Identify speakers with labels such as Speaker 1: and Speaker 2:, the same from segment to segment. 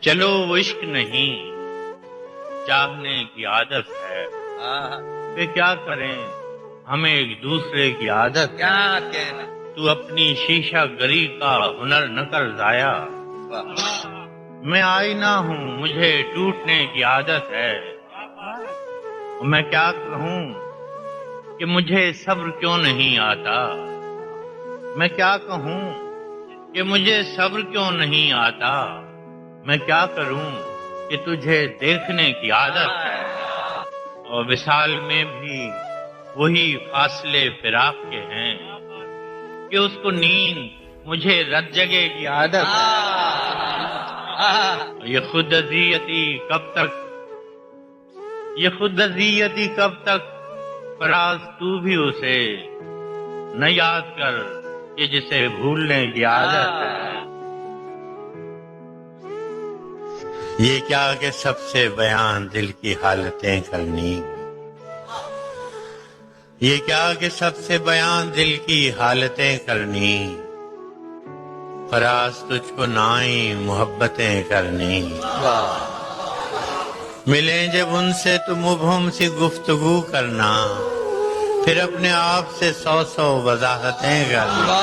Speaker 1: چلو وہ عشق نہیں چاہنے کی عادت ہے کہ کیا کریں ہمیں ایک دوسرے کی عادت
Speaker 2: کیا کہنا.
Speaker 1: تو اپنی شیشہ گری کا ہنر نہ کر ضائع میں آئینہ ہوں مجھے ٹوٹنے کی عادت ہے میں کیا کہوں کہ مجھے صبر کیوں نہیں آتا میں کیا کہوں کہ مجھے صبر کیوں نہیں آتا میں کیا کروں کہ تجھے دیکھنے کی عادت ہے اور وصال میں بھی وہی فاصلے فراق کے ہیں کہ اس کو نیند مجھے رت جگے کی عادت ہے یہ خود اذیتی کب تک فراز تو بھی اسے نہ یاد کر کہ جسے بھولنے کی عادت ہے یہ کیا کہ سب سے بیان دل کی حالتیں کرنی یہ کیا کہ سب سے بیان دل کی حالتیں کرنی فراز تجھ کو نائی محبتیں کرنی ملیں جب ان سے تو مبہم سی گفتگو کرنا پھر اپنے آپ سے 100 وضاحتیں کرنا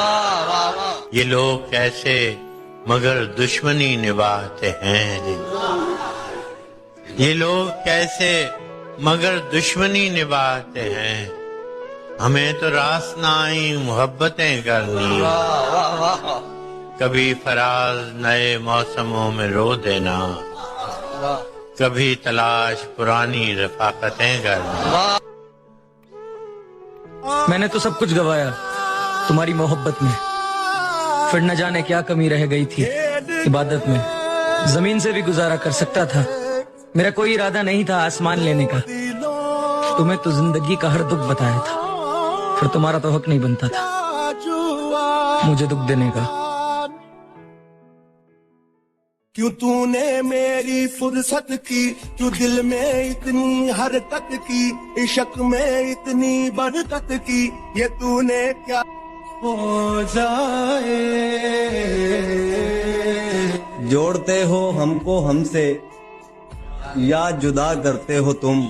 Speaker 1: یہ لوگ کیسے مگر دشمنی نبھاتے ہیں یہ لوگ کیسے مگر دشمنی نبھاتے ہیں ہمیں تو راس نہ آئی محبتیں کرنی کبھی فراز نئے موسموں میں رو دینا کبھی تلاش پرانی رفاقتیں کرنا
Speaker 3: میں نے تو سب کچھ گوایا تمہاری محبت میں پھر نہ جانے کیا کمی رہ گئی تھی عبادت میں زمین سے بھی گزارا کر سکتا تھا میرا کوئی ارادہ نہیں تھا آسمان لینے کا تمہیں تو زندگی کا ہر دکھ بتایا تھا پھر تمہارا تو حق نہیں بنتا تھا مجھے دکھ دینے کا
Speaker 4: کیوں تو نے میری فرصت کی کیوں دل میں اتنی حرکت کی عشق میں اتنی برکت کی یہ تو نے کیا ہو جائے
Speaker 5: جوڑتے ہو ہم کو ہم سے یا جدا کرتے ہو تم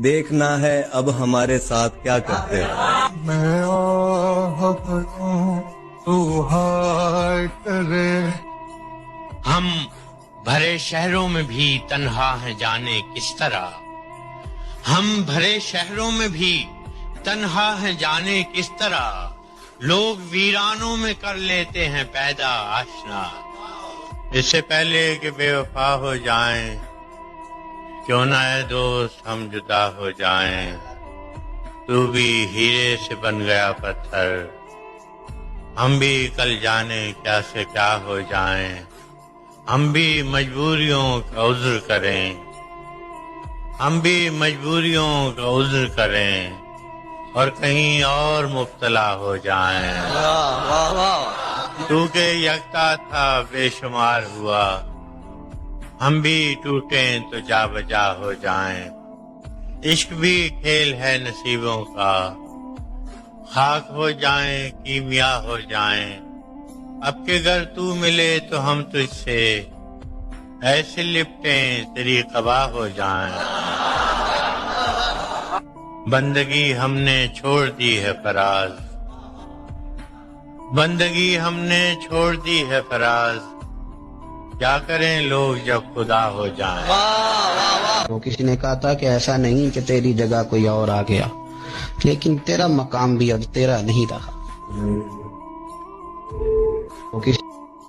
Speaker 5: دیکھنا ہے اب ہمارے ساتھ کیا کرتے ہو
Speaker 4: میں آہ کروں تو ہائے کرے
Speaker 1: ہم بھرے شہروں میں بھی تنہا ہیں جانے کس طرح ہم بھرے شہروں میں بھی تنہا ہیں جانے کس طرح لوگ ویرانوں میں کر لیتے ہیں پیدا آشنا اس سے پہلے کہ بے وفا ہو جائیں کیوں نہ اے دوست ہم جدا ہو جائیں تو بھی ہیرے سے بن گیا پتھر ہم بھی کل جانے کیا سے کیا ہو جائیں ہم بھی مجبوریوں کا عذر کریں ہم بھی مجبوریوں کا عذر کریں اور کہیں اور مبتلا ہو جائیں تو کہ یکتا تھا بے شمار ہوا ہم بھی ٹوٹیں تو جا بجا ہو جائیں عشق بھی کھیل ہے نصیبوں کا خاک ہو جائیں کیمیا ہو جائیں اب کہ گر تو ملے تو ہم تجھ سے ایسے لپٹیں تیری قبا ہو جائیں بندگی ہم نے چھوڑ دی ہے فراز بندگی ہم نے چھوڑ دی ہے فراز کیا کریں لوگ جب خدا ہو جائیں
Speaker 6: وہ کسی نے کہا تھا کہ ایسا نہیں کہ تیری جگہ کوئی اور آ گیا لیکن تیرا مقام بھی اب تیرا نہیں رہا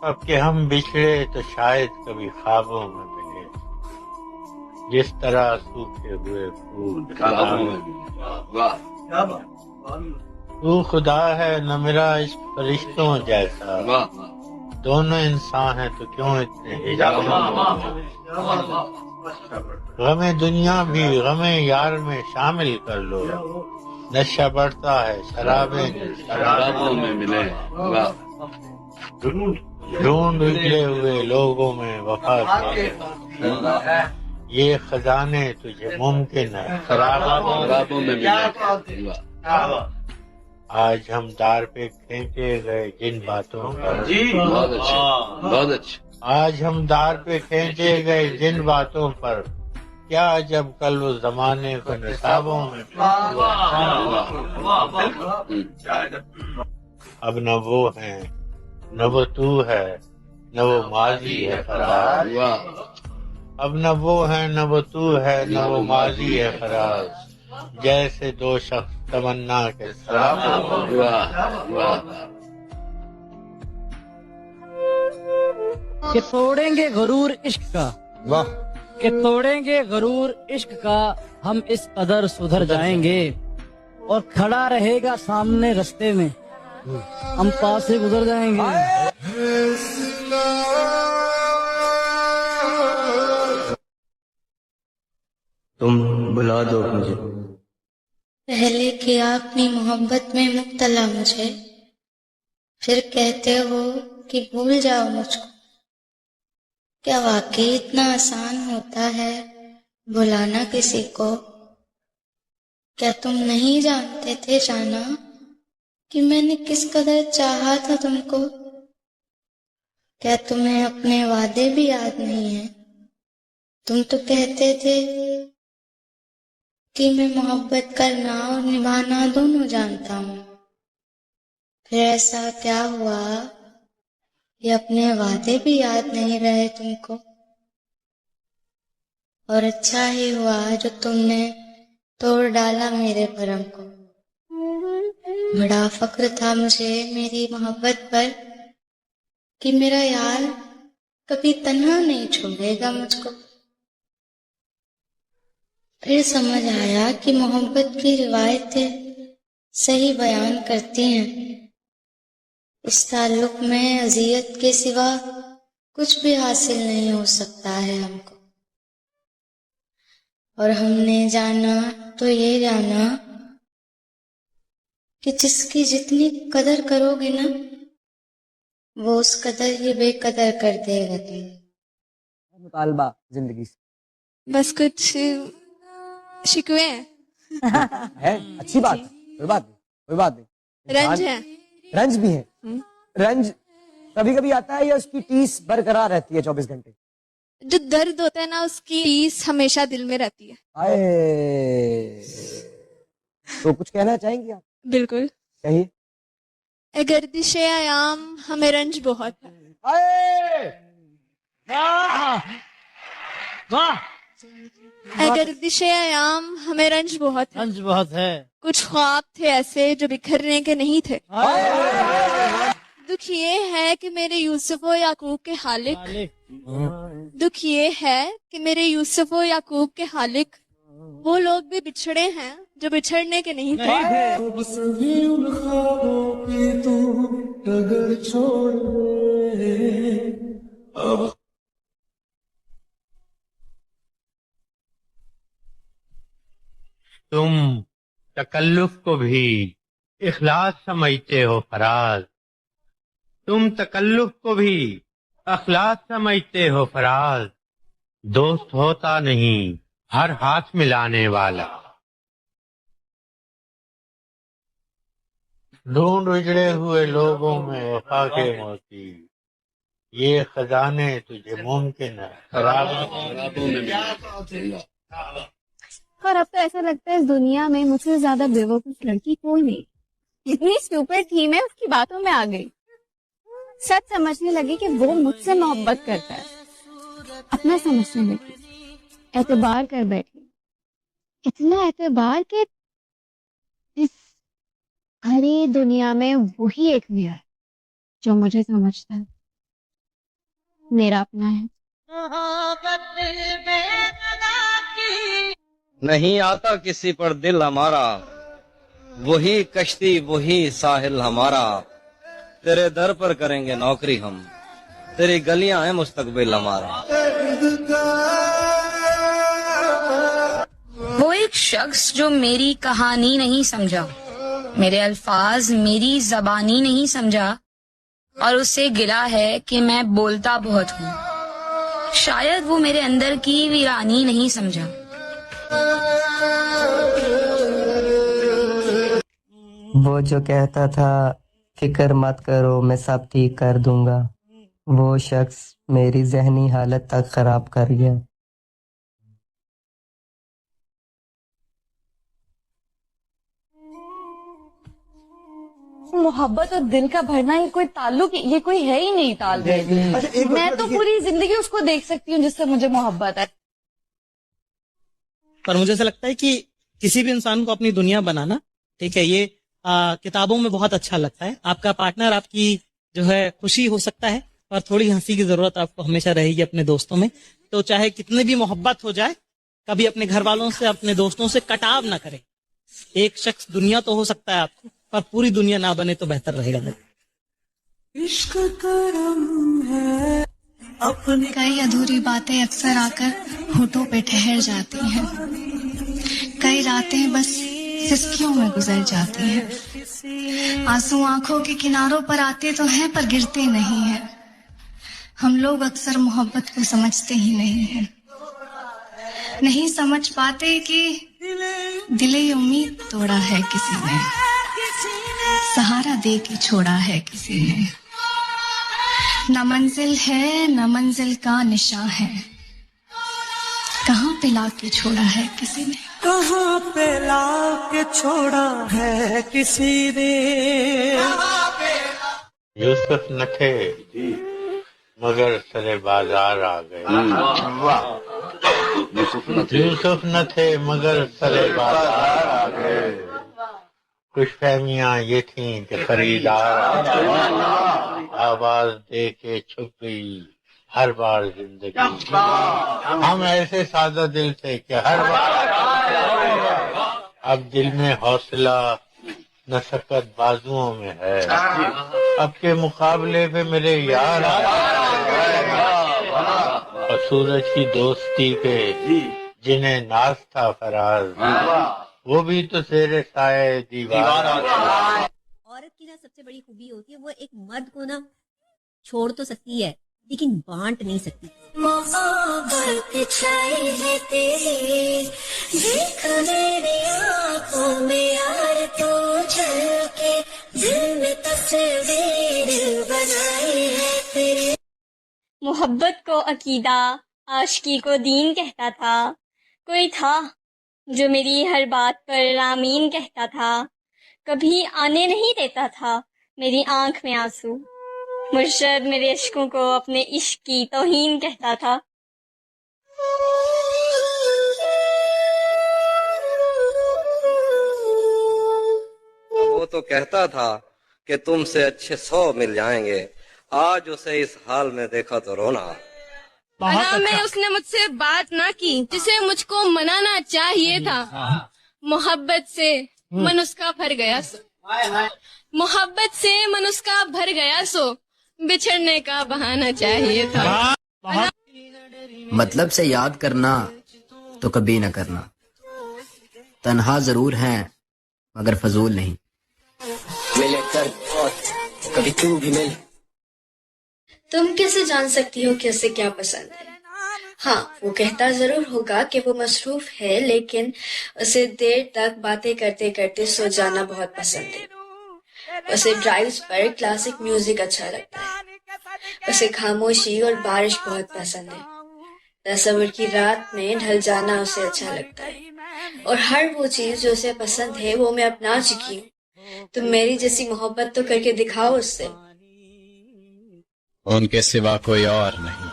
Speaker 1: اب کہ ہم بچھڑے تو شاید کبھی خوابوں میں ملے جس طرح سوکھے ہوئے پھول تو خدا ہے نہ میرا اس فرشتوں جیسا دونوں انسان ہیں تو کیوں اتنے حجاب غم دنیا بھی غم یار میں شامل کر لو نشہ بڑھتا ہے شرابوں میں ملے ڈھونڈ نکلے ہوئے لوگوں میں وفا کے یہ خزانے تجھے ممکن ہے خرابوں میں ملے آج ہم دار پہ کھینچے گئے جن باتوں کا
Speaker 2: بہت اچھا
Speaker 1: آج ہم دار پہ کھینچے گئے جن باتوں پر، کیا جب کل وہ زمانے کو نصابوں میں اب نہ وہ ہیں نہ وہ تو ہے نہ وہ ماضی ہے فراز، اب نہ وہ ہیں نہ وہ تو ہے نہ وہ ماضی ہے فراز، جیسے دو شخص تمنا کے ساتھ۔
Speaker 3: کہ توڑیں گے غرور عشق کا، کہ توڑیں گے غرور عشق کا، ہم اس قدر سدھر جائیں گے، اور کھڑا رہے گا سامنے رستے میں، ہم پاس سے گزر جائیں گے۔
Speaker 5: تم بلا دو مجھے،
Speaker 2: پہلے کیا اپنی محبت میں مبتلا مجھے، پھر کہتے ہو کہ بھول جاؤ مجھ کو۔ کیا واقعی اتنا آسان ہوتا ہے بھلانا کسی کو؟ کیا تم نہیں جانتے تھے جانا کہ میں نے کس قدر چاہا تھا تم کو؟ کیا تمہیں اپنے وعدے بھی یاد نہیں ہیں؟ تم تو کہتے تھے کہ میں محبت کرنا اور نبھانا دونوں جانتا ہوں، پھر ایسا کیا ہوا کہ اپنے وعدے بھی یاد نہیں رہے تم کو؟ اور اچھا ہی ہوا جو تم نے توڑ ڈالا میرے بھرم کو۔ بڑا فخر تھا مجھے میری محبت پر کہ میرا یار کبھی تنہا نہیں چھوڑے گا مجھ کو۔ پھر سمجھ آیا کہ محبت کی روایتیں صحیح بیان کرتی ہیں، اس تعلق میں اذیت کے سوا کچھ بھی حاصل نہیں ہو سکتا ہے ہم کو۔ اور ہم نے جانا تو یہ جانا کہ جس کی جتنی قدر کرو گے نا، وہ اس قدر ہی بے قدر کر دے گا تم۔
Speaker 3: مطالبہ زندگی سے
Speaker 7: بس کچھ شکوے ہیں،
Speaker 3: ہے، اچھی بات ہے، کوئی بات نہیں، کوئی بات نہیں۔
Speaker 7: رنج ہے،
Speaker 3: رنج بھی ہے، رنج کبھی کبھی آتا ہے یا اس کی ٹیس برقرار رہتی ہے 24 گھنٹے؟
Speaker 7: جو درد ہوتا ہے نا اس کی ٹیس ہمیشہ دل میں رہتی ہے۔
Speaker 3: آئے تو کچھ کہنا چاہیں گے آپ؟
Speaker 7: بالکل۔
Speaker 3: کہیے۔
Speaker 7: اے گردش ایام ہمیں رنج بہت ہے،
Speaker 3: آئے واہ واہ،
Speaker 7: اے گردش ایام ہمیں رنج بہت ہے،
Speaker 3: رنج بہت ہے۔
Speaker 7: کچھ خواب تھے ایسے جو بکھرنے کے نہیں تھے۔ دکھ یہ ہے کہ میرے یوسف و یعقوب کے خالق، دکھ یہ ہے کہ میرے یوسف و یعقوب کے خالق وہ لوگ بھی بچھڑے ہیں جو بچھڑنے کے نہیں تھے۔
Speaker 1: تم تکلف کو بھی اخلاص سمجھتے ہو فراز، تم تکلف کو بھی اخلاص سمجھتے ہو فراز، دوست ہوتا نہیں ہر ہاتھ ملانے والا، ڈھونڈ اجڑے ہوئے لوگوں میں وفا کے موتی، یہ خزانے تجھے ممکن ہے خرابوں میں۔
Speaker 8: اور اب تو ایسا لگتا ہے اس دنیا میں مجھ سے زیادہ بیوقوف لڑکی کوئی نہیں، اتنی اسٹوپڈ تھی میں اس کی باتوں میں آ گئی، سچ سمجھنے لگی کہ وہ مجھ سے محبت کرتا ہے، اپنا سمجھنے لگی، اعتبار کر بیٹھی، اتنا اعتبار کہ اس بھری دنیا میں وہی ایک بھی ہے جو مجھے سمجھتا ہے، میرا اپنا ہے۔
Speaker 5: نہیں آتا کسی پر دل ہمارا، وہی کشتی وہی ساحل ہمارا، تیرے در پر کریں گے نوکری ہم، تیری گلیاں ہیں مستقبل ہمارا۔
Speaker 9: وہ ایک شخص جو میری کہانی نہیں سمجھا، میرے الفاظ میری زبانی نہیں سمجھا، اور اسے گلا ہے کہ میں بولتا بہت ہوں، شاید وہ میرے اندر کی ویرانی نہیں سمجھا۔
Speaker 10: وہ جو کہتا تھا فکر مت کرو میں سب ٹھیک کر دوں گا، وہ شخص میری ذہنی حالت تک خراب کر گیا.
Speaker 8: محبت اور دل کا بھرنا یہ کوئی تعلق، یہ کوئی ہے ہی نہیں تال میل. میں تو پوری زندگی اس کو دیکھ سکتی ہوں جس سے مجھے محبت ہے.
Speaker 11: پر مجھے ایسا لگتا ہے کہ کسی بھی انسان کو اپنی دنیا بنانا، ٹھیک ہے، یہ کتابوں میں بہت اچھا لگتا ہے. آپ کا پارٹنر آپ کی جو ہے خوشی ہو سکتا ہے، اور تھوڑی ہنسی کی ضرورت آپ کو ہمیشہ رہے گی اپنے دوستوں میں. تو چاہے کتنی بھی محبت ہو جائے، کبھی اپنے گھر والوں سے، اپنے دوستوں سے کٹاو نہ کرے. ایک شخص دنیا تو ہو سکتا ہے آپ کو، پر پوری دنیا نہ بنے تو بہتر رہے گا.
Speaker 2: کئی ادھوری باتیں اکثر آ کر ہونٹوں پہ ٹھہر جاتی ہیں. کئی راتیں بس سسکیوں میں گزر جاتی ہیں. آنسو آنکھوں کے کناروں پر آتے تو ہیں پر گرتے نہیں ہیں. ہم لوگ اکثر محبت کو سمجھتے ہی نہیں ہیں. نہیں سمجھ پاتے کہ دل امید توڑا ہے کسی نے، سہارا دے کے چھوڑا ہے کسی نے. نہ منزل ہے نہ منزل کا نشاں ہے، کہاں پہ لا کے چھوڑا ہے کسی نے.
Speaker 4: کہاں پہ لا کے چھوڑا ہے کسی نے.
Speaker 1: یوسف نہ تھے مگر سرے بازار آ گئے. یوسف نہ تھے مگر سرے بازار آ گئے. خوش فہمیاں یہ تھیں کہ خریدار آ گئے. آواز دے کے چھپ گئی ہر بار زندگی. ہم ایسے سادہ دل تھے کہ ہر بار اب دل میں حوصلہ نہ سکت بازوؤں میں ہے. اب کے مقابلے پہ میرے یار اور سورج کی دوستی پہ جنہیں ناز تھا فراز، وہ بھی تو زیر سائے دیوار.
Speaker 12: عورت کی نا سب سے بڑی خوبی ہوتی ہے، وہ ایک مرد کو نا چھوڑ تو سکتی ہے لیکن بانٹ نہیں سکتی.
Speaker 2: محبت چھائی ہے تیری، دیکھ میری آنکھوں میں یار تو چل کے دل میں تصویر بنائی ہے تیری.
Speaker 7: محبت کو عقیدہ، عاشقی کو دین کہتا تھا. کوئی تھا جو میری ہر بات پر آمین کہتا تھا. کبھی آنے نہیں دیتا تھا میری آنکھ میں آنسو. مرشد میرے عشقوں کو اپنے عشق کی توہین کہتا تھا.
Speaker 5: وہ تو کہتا تھا کہ تم سے اچھے 100 مل جائیں گے. آج اسے اس حال میں دیکھا تو رونا.
Speaker 7: انا میں اس نے مجھ سے بات نہ کی جسے مجھ کو منانا چاہیے تھا. محبت سے من اس کا بھر گیا سو، محبت سے من اس کا بھر گیا سو، بچھڑنے کا بہانہ چاہیے تھا.
Speaker 10: مطلب سے یاد کرنا تو کبھی نہ کرنا. تنہا ضرور ہیں مگر فضول نہیں. ملے کر کبھی تو بھی مل.
Speaker 2: تم کیسے جان سکتی ہو کہ اسے کیا پسند ہے؟ ہاں، وہ کہتا ضرور ہوگا کہ وہ مصروف ہے، لیکن اسے دیر تک باتیں کرتے کرتے سو جانا بہت پسند ہے. اسے ڈرائیوز پر کلاسک میوزک اچھا لگتا ہے. اسے خاموشی اور بارش بہت پسند ہے. تصور کی رات میں ڈھل جانا اسے اچھا لگتا ہے. اور ہر وہ چیز جو اسے پسند ہے وہ میں اپنا چکی ہوں. تم میری جیسی محبت تو کر کے دکھاؤ اس سے.
Speaker 13: ان کے سوا کوئی اور نہیں.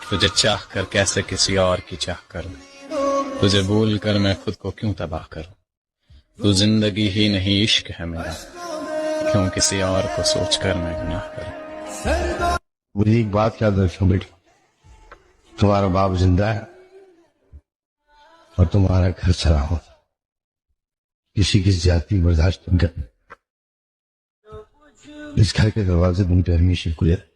Speaker 13: تجھے چاہ کر کیسے کسی اور کی چاہ کروں. تجھے بھول کر میں خود کو کیوں تباہ کروں. تو زندگی ہی نہیں عشق ہے میرا، کیوں کسی اور کو سوچ کر میں گناہ کروں.
Speaker 14: مجھے ایک بات یاد رکھو بیٹی، تمہارا باپ زندہ ہے اور تمہارا گھر سلامت. کسی کی زیادتی برداشت نہیں کرنا. اس گھر کے دروازے تم پہ ہمیشہ کھلے رہے.